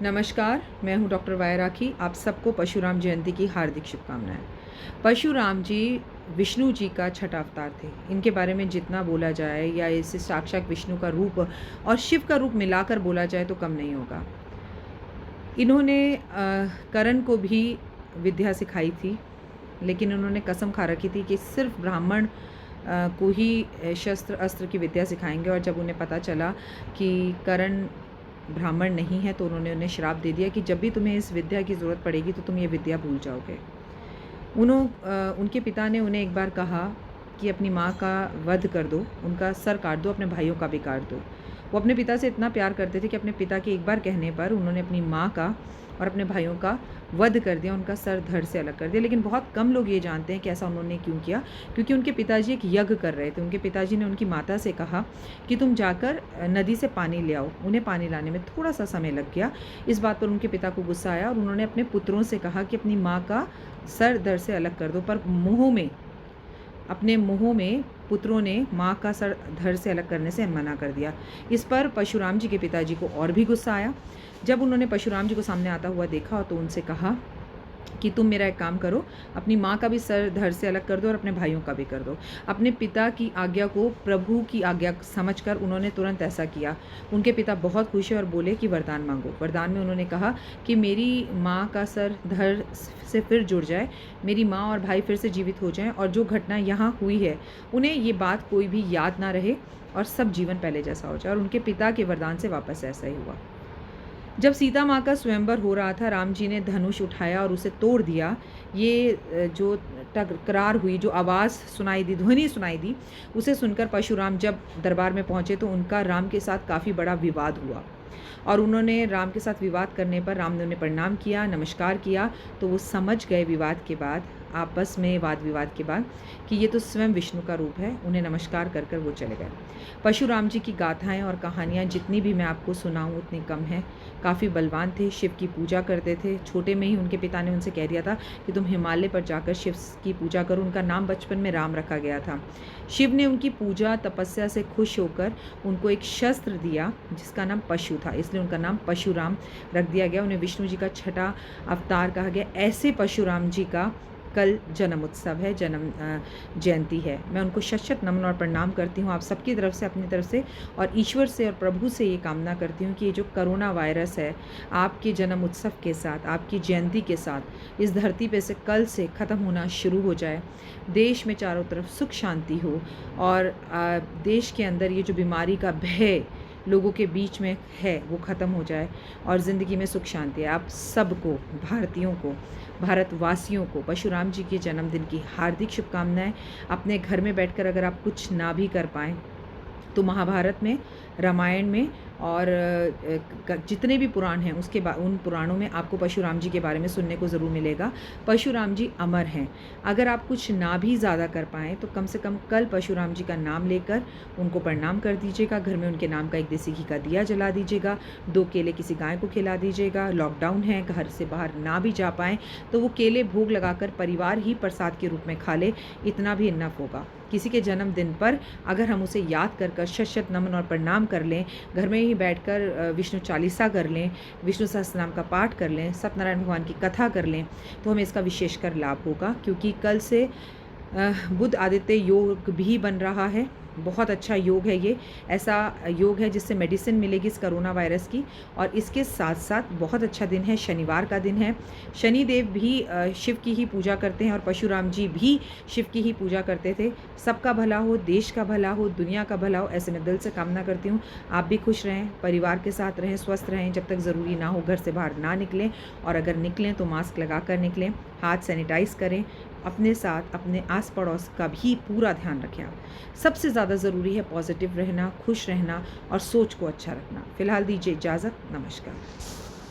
नमस्कार, मैं हूँ डॉक्टर वाय राखी। आप सबको परशुराम जयंती की हार्दिक शुभकामनाएँ। परशुराम जी विष्णु जी का छठा अवतार थे। इनके बारे में जितना बोला जाए या इसे साक्षात विष्णु का रूप और शिव का रूप मिलाकर बोला जाए तो कम नहीं होगा। इन्होंने कर्ण को भी विद्या सिखाई थी, लेकिन उन्होंने कसम खा रखी थी कि सिर्फ़ ब्राह्मण को ही शस्त्र अस्त्र की विद्या सिखाएँगे। और जब उन्हें पता चला कि कर्ण ब्राह्मण नहीं है तो उन्होंने उन्हें श्राप दे दिया कि जब भी तुम्हें इस विद्या की ज़रूरत पड़ेगी तो तुम ये विद्या भूल जाओगे। उनके पिता ने उन्हें एक बार कहा कि अपनी माँ का वध कर दो, उनका सर काट दो, अपने भाइयों का भी काट दो। वो अपने पिता से इतना प्यार करते थे कि अपने पिता के एक बार कहने पर उन्होंने अपनी माँ का और अपने भाइयों का वध कर दिया, उनका सर धड़ से अलग कर दिया। लेकिन बहुत कम लोग ये जानते हैं कि ऐसा उन्होंने क्यों किया, क्योंकि उनके पिताजी एक यज्ञ कर रहे थे। उनके पिताजी ने उनकी माता से कहा कि तुम जाकर नदी से पानी ले आओ। उन्हें पानी लाने में थोड़ा सा समय लग गया। इस बात पर उनके पिता को गुस्सा आया और उन्होंने अपने पुत्रों से कहा कि अपनी माँ का सर धड़ से अलग कर दो। पर अपने मुँहों में पुत्रों ने माँ का सर धड़ से अलग करने से मना कर दिया। इस पर परशुराम जी के पिताजी को और भी गुस्सा आया। जब उन्होंने परशुराम जी को सामने आता हुआ देखा तो उनसे कहा कि तुम मेरा एक काम करो, अपनी माँ का भी सर धड़ से अलग कर दो और अपने भाइयों का भी कर दो। अपने पिता की आज्ञा को प्रभु की आज्ञा समझकर उन्होंने तुरंत ऐसा किया। उनके पिता बहुत खुश हुए और बोले कि वरदान मांगो। वरदान में उन्होंने कहा कि मेरी माँ का सर धड़ से फिर जुड़ जाए, मेरी माँ और भाई फिर से जीवित हो जाएं और जो घटना यहाँ हुई है उन्हें ये बात कोई भी याद ना रहे और सब जीवन पहले जैसा हो जाए। और उनके पिता के वरदान से वापस ऐसा ही हुआ। जब सीता माँ का स्वयंवर हो रहा था, राम जी ने धनुष उठाया और उसे तोड़ दिया। ये जो टकरार हुई, जो आवाज़ सुनाई दी, ध्वनि सुनाई दी, उसे सुनकर परशुराम जब दरबार में पहुँचे तो उनका राम के साथ काफ़ी बड़ा विवाद हुआ। और उन्होंने राम के साथ विवाद करने पर राम ने उन्हें प्रणाम किया, नमस्कार किया। तो वो समझ गए विवाद के बाद, आपस में वाद विवाद के बाद, कि ये तो स्वयं विष्णु का रूप है। उन्हें नमस्कार कर कर वो चले गए। परशुराम जी की गाथाएं और कहानियाँ जितनी भी मैं आपको सुनाऊँ उतनी कम है। काफ़ी बलवान थे, शिव की पूजा करते थे। छोटे में ही उनके पिता ने उनसे कह दिया था कि तुम हिमालय पर जाकर शिव की पूजा करो। उनका नाम बचपन में राम रखा गया था। शिव ने उनकी पूजा तपस्या से खुश होकर उनको एक शस्त्र दिया जिसका नाम पशु था, इसलिए उनका नाम परशुराम रख दिया गया। उन्हें विष्णु जी का छठा अवतार कहा गया। ऐसे परशुराम जी का कल जन्म उत्सव है, जन्म जयंती है। मैं उनको शत नमन और प्रणाम करती हूँ आप सबकी तरफ से, अपनी तरफ से, और ईश्वर से और प्रभु से ये कामना करती हूँ कि ये जो कोरोना वायरस है आपके जन्म उत्सव के साथ, आपकी जयंती के साथ इस धरती पे से कल से ख़त्म होना शुरू हो जाए। देश में चारों तरफ सुख शांति हो और देश के अंदर ये जो बीमारी का भय लोगों के बीच में है वो ख़त्म हो जाए और ज़िंदगी में सुख शांति है। आप सबको, भारतीयों को, भारतवासियों को परशुराम जी के जन्मदिन की हार्दिक शुभकामनाएं। अपने घर में बैठकर अगर आप कुछ ना भी कर पाएँ तो महाभारत में, रामायण में और जितने भी पुराण हैं उन पुराणों में आपको परशुराम जी के बारे में सुनने को ज़रूर मिलेगा। परशुराम जी अमर हैं। अगर आप कुछ ना भी ज़्यादा कर पाएँ तो कम से कम कल परशुराम जी का नाम लेकर उनको प्रणाम कर दीजिएगा। घर में उनके नाम का एक देसी घी का दिया जला दीजिएगा। 2 केले किसी गाय को खिला दीजिएगा। लॉकडाउन है, घर से बाहर ना भी जा पाएँ तो वो केले भोग लगाकर परिवार ही प्रसाद के रूप में खा ले, इतना भी इनफ होगा। किसी के जन्मदिन पर अगर हम उसे याद कर कर शत नमन और प्रणाम कर लें, घर में ही बैठकर विष्णु चालीसा कर लें, विष्णु सहस्त्रनाम का पाठ कर लें, सत्यनारायण भगवान की कथा कर लें तो हमें इसका विशेषकर लाभ होगा। क्योंकि कल से बुध आदित्य योग भी बन रहा है। बहुत अच्छा योग है ये, ऐसा योग है जिससे मेडिसिन मिलेगी इस कोरोना वायरस की। और इसके साथ साथ बहुत अच्छा दिन है, शनिवार का दिन है। शनिदेव भी शिव की ही पूजा करते हैं और परशुराम जी भी शिव की ही पूजा करते थे। सबका भला हो, देश का भला हो, दुनिया का भला हो, ऐसे मैं दिल से कामना करती हूँ। आप भी खुश रहें, परिवार के साथ रहें, स्वस्थ रहें। जब तक ज़रूरी ना हो घर से बाहर ना निकलें, और अगर निकलें तो मास्क लगा कर निकलें, हाथ सैनिटाइज़ करें। अपने साथ अपने आस पड़ोस का भी पूरा ध्यान रखें। आप सबसे ज़्यादा ज़रूरी है पॉजिटिव रहना, खुश रहना और सोच को अच्छा रखना। फ़िलहाल दीजिए इजाज़त। नमस्कार।